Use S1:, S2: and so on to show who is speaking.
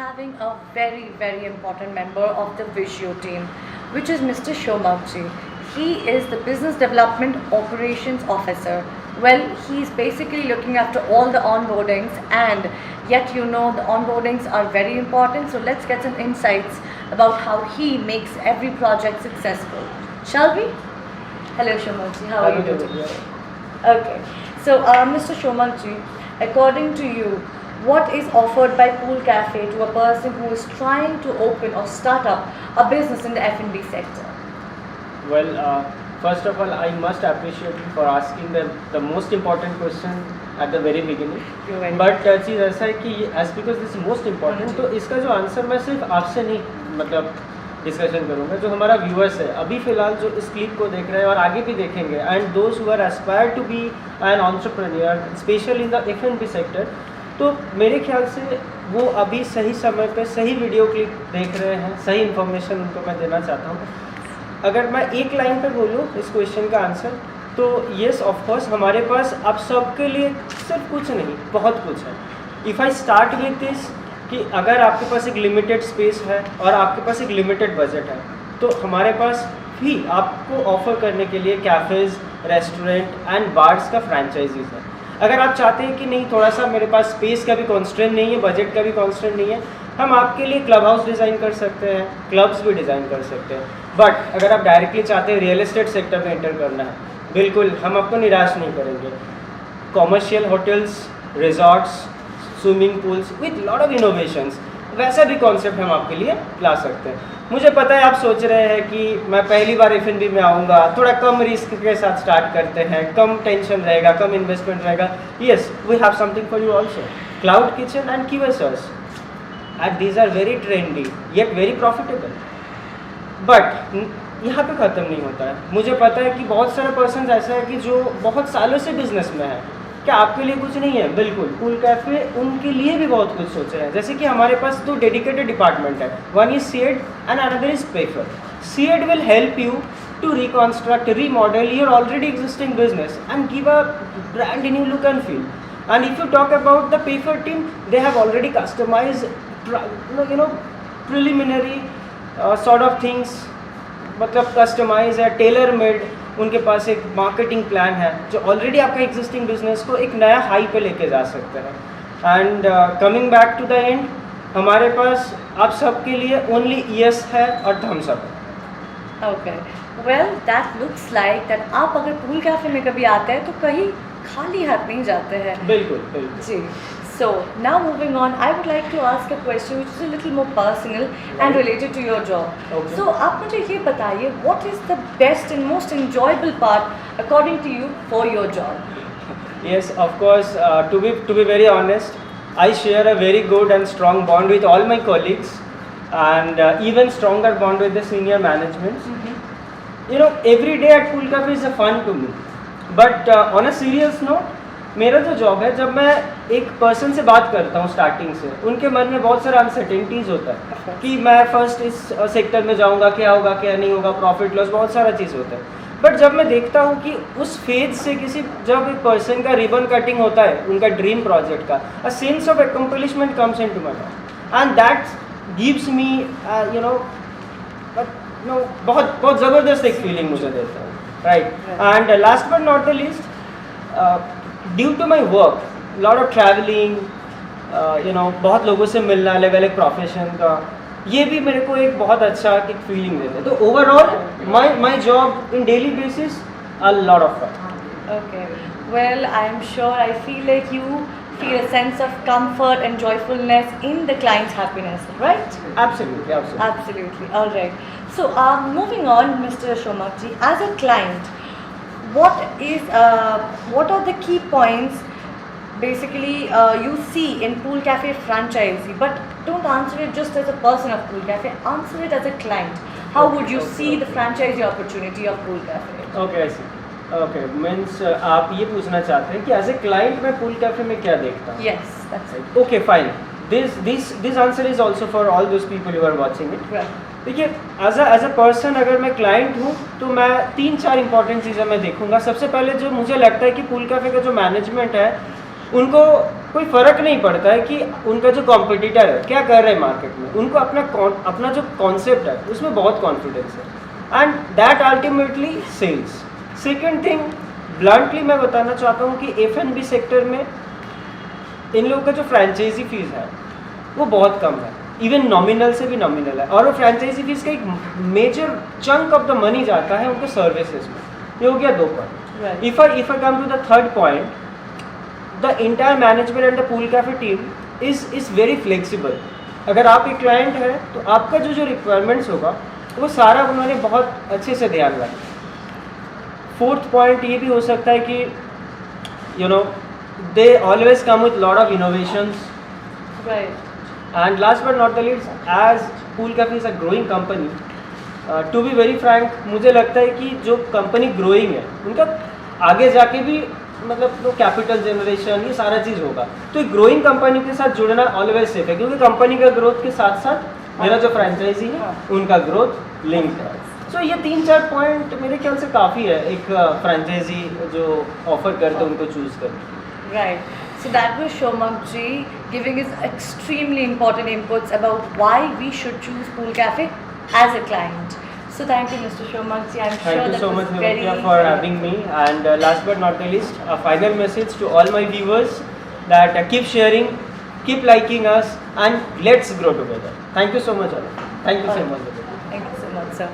S1: having a very important member of the Visio team, which is Mr. Shomakji. He is the Business Development Operations Officer. Well, he's basically looking after all the onboardings, and yet the onboardings are very important. So let's get some insights about how he makes every project successful. Shall we? Hello Shomakji, how are you doing? Okay, so Mr. Shomakji, according to you, what is offered by Pool Cafe to a person who is trying to open or start up a business in the F&B sector?
S2: Well, first of all, I must appreciate you for asking the most important question at the very beginning. But चीज़ ऐसा है कि as because this is most important, तो इसका जो answer मैं सिर्फ आपसे नहीं मतलब डिस्कशन करूँगा, जो हमारा व्यूअर्स है अभी फ़िलहाल जो इस क्लिप को देख रहे हैं और आगे भी देखेंगे, and those who are aspire to be an entrepreneur specially in the F&B sector, तो मेरे ख्याल से वो अभी सही समय पे सही वीडियो क्लिप देख रहे हैं, सही इन्फॉर्मेशन उनको मैं देना चाहता हूँ. अगर मैं एक लाइन पे बोलूँ इस क्वेश्चन का आंसर, तो येस ऑफ कोर्स हमारे पास आप सबके लिए सिर्फ कुछ नहीं बहुत कुछ है. If I start with this कि अगर आपके पास एक लिमिटेड स्पेस है और आपके पास एक लिमिटेड बजट है, तो हमारे पास भी आपको ऑफर करने के लिए कैफ़ेज़, रेस्टोरेंट एंड बार्स का फ्रेंचाइजीज़ है. अगर आप चाहते हैं कि नहीं थोड़ा सा मेरे पास स्पेस का भी कॉन्स्ट्रेंट नहीं है, बजट का भी कॉन्स्ट्रेंट नहीं है, हम आपके लिए क्लब हाउस डिज़ाइन कर सकते हैं, क्लब्स भी डिज़ाइन कर सकते हैं. बट अगर आप डायरेक्टली चाहते हैं रियल एस्टेट सेक्टर में एंटर करना है, बिल्कुल हम आपको निराश नहीं करेंगे. Commercial hotels, resorts, swimming pools with lot of innovations, वैसा भी कॉन्सेप्ट हम आपके लिए ला सकते हैं. मुझे पता है आप सोच रहे हैं कि मैं पहली बार F&B में आऊँगा, थोड़ा कम रिस्क के साथ स्टार्ट करते हैं, कम टेंशन रहेगा, कम इन्वेस्टमेंट रहेगा. Yes, we have something for you also. Cloud kitchen and QSRs, and these are very trendy yet very profitable. But यहाँ पे ख़त्म नहीं होता है. मुझे पता है कि बहुत सारे पर्सन ऐसा है कि जो बहुत सालों से बिजनेस में है. क्या आपके लिए कुछ नहीं है? बिल्कुल, पूल कैफ़े उनके लिए भी बहुत कुछ सोचे हैं. जैसे कि हमारे पास 2 डेडिकेटेड डिपार्टमेंट है. One is CAD and another is peffer. CAD will help you to reconstruct, remodel your already existing business and give a brand new look and feel. And if you talk about the peffer team, they have already customize preliminary sort of things, मतलब customize है, tailor made. उनके पास एक marketing plan है जो already आपका existing business को एक नया हाई पे लेके जा सकते हैं. And coming back to the end, हमारे पास आप सबके लिए ओनली यस है और thumbs up.
S1: Okay, well that looks like that आप अगर पूल कैफे में कभी आते हैं तो कहीं खाली हाथ नहीं जाते हैं.
S2: बिल्कुल बिल्कुल
S1: जी. So now moving on, I would like to ask a question which is a little more personal and related to your job.
S2: Okay.
S1: So आप मुझे ये बताइए, what is the best and most enjoyable part according to you for your job?
S2: Yes, of course. To be very honest, I share a very good and strong bond with all my colleagues, and even stronger bond with the senior management. You know, every day at Pool Cafe is a fun to me. But on a serious note, मेरा जो job है, जब मैं एक person से बात करता हूँ स्टार्टिंग से, उनके मन में बहुत सारा अनसर्टेनिटीज़ होता है कि मैं फर्स्ट इस सेक्टर में जाऊँगा, क्या होगा क्या नहीं होगा, प्रॉफिट लॉस, बहुत सारा चीज़ होता है. बट जब मैं देखता हूँ कि उस फेज से जब एक पर्सन का रिबन कटिंग होता है उनका ड्रीम प्रोजेक्ट का, a sense of accomplishment comes into my mind and that gives me बहुत बहुत ज़बरदस्त एक फीलिंग मुझे देता है. Right. And last but not the least, due to my work, lot of travelling, बहुत लोगों से मिलना, अलग अलग प्रोफेशन का, ये भी मेरे को एक बहुत अच्छा एक फीलिंग देता है. तो overall my job in daily basis a lot of fun.
S1: Okay, well I am sure I feel like you feel a sense of comfort and joyfulness in the client's happiness, right?
S2: Absolutely, absolutely.
S1: Absolutely. All right. So moving on, Mr. Shomakji, as a client, what are the key points basically you see in Pool Cafe franchisee? But don't answer it just as a person of Pool Cafe. Answer it as a client. How would you see the franchisee opportunity of Pool Cafe?
S2: Okay, I see. Okay, means आप ये पूछना चाहते हैं कि as a client मैं pool cafe में क्या देखता हूँ?
S1: Yes, that's it.
S2: Okay, fine. This answer is also for all those people who are watching it.
S1: Right.
S2: देखिए, एज अ पर्सन अगर मैं क्लाइंट हूँ तो मैं 3-4 इंपॉर्टेंट चीज़ें मैं देखूँगा. सबसे पहले जो मुझे लगता है कि पूल कैफे का जो मैनेजमेंट है उनको कोई फ़र्क नहीं पड़ता है कि उनका जो कॉम्पिटिटर है क्या कर रहे हैं मार्केट में, उनको अपना जो कॉन्सेप्ट है उसमें बहुत कॉन्फिडेंस है and that ultimately sells. Second thing bluntly मैं बताना चाहता हूँ कि F&B सेक्टर में इन लोगों का जो फ्रेंचाइजी फीस है वो बहुत कम है, इवन नॉमिनल से भी नॉमिनल है, और वो फ्रेंचाइजी फीस का एक major chunk of the money जाता है उनके सर्विसेज में। ये हो गया 2 point. If I come to the third point, the entire management and the pool cafe team is very flexible. अगर आप एक क्लाइंट है तो आपका जो रिक्वायरमेंट्स होगा वो सारा उन्होंने बहुत अच्छे से ध्यान रखा। फोर्थ पॉइंट ये भी हो सकता है कि you know they always come with lot of innovations. And last but not the least, as pool cafe is a growing company, to be very frank मुझे लगता है कि जो कंपनी ग्रोइंग है उनका आगे जाके भी मतलब तो कैपिटल जनरेशन ये सारा चीज़ होगा, तो एक ग्रोइंग कंपनी के साथ जुड़ना ऑलवेज सेफ है, क्योंकि कंपनी का ग्रोथ के साथ साथ मेरा जो फ्रेंचाइजी है उनका ग्रोथ लिंक है। सो ये 3-4 पॉइंट मेरे ख्याल से काफ़ी है एक फ्रेंचाइजी जो ऑफर करते हैं उनको चूज़ करके।
S1: Right. So that was Shomak ji giving his extremely important inputs about why we should choose Pool Cafe as a client. So thank you, Mr. Shomak ji. I'm sure
S2: Thank you
S1: that
S2: so
S1: was
S2: much,
S1: very
S2: Himatiya, for having me. And last but not the least, a final message to all my viewers that keep sharing, keep liking us, and let's grow together. Thank you so much, Alok. Thank you so much.
S1: Thank you so much, sir.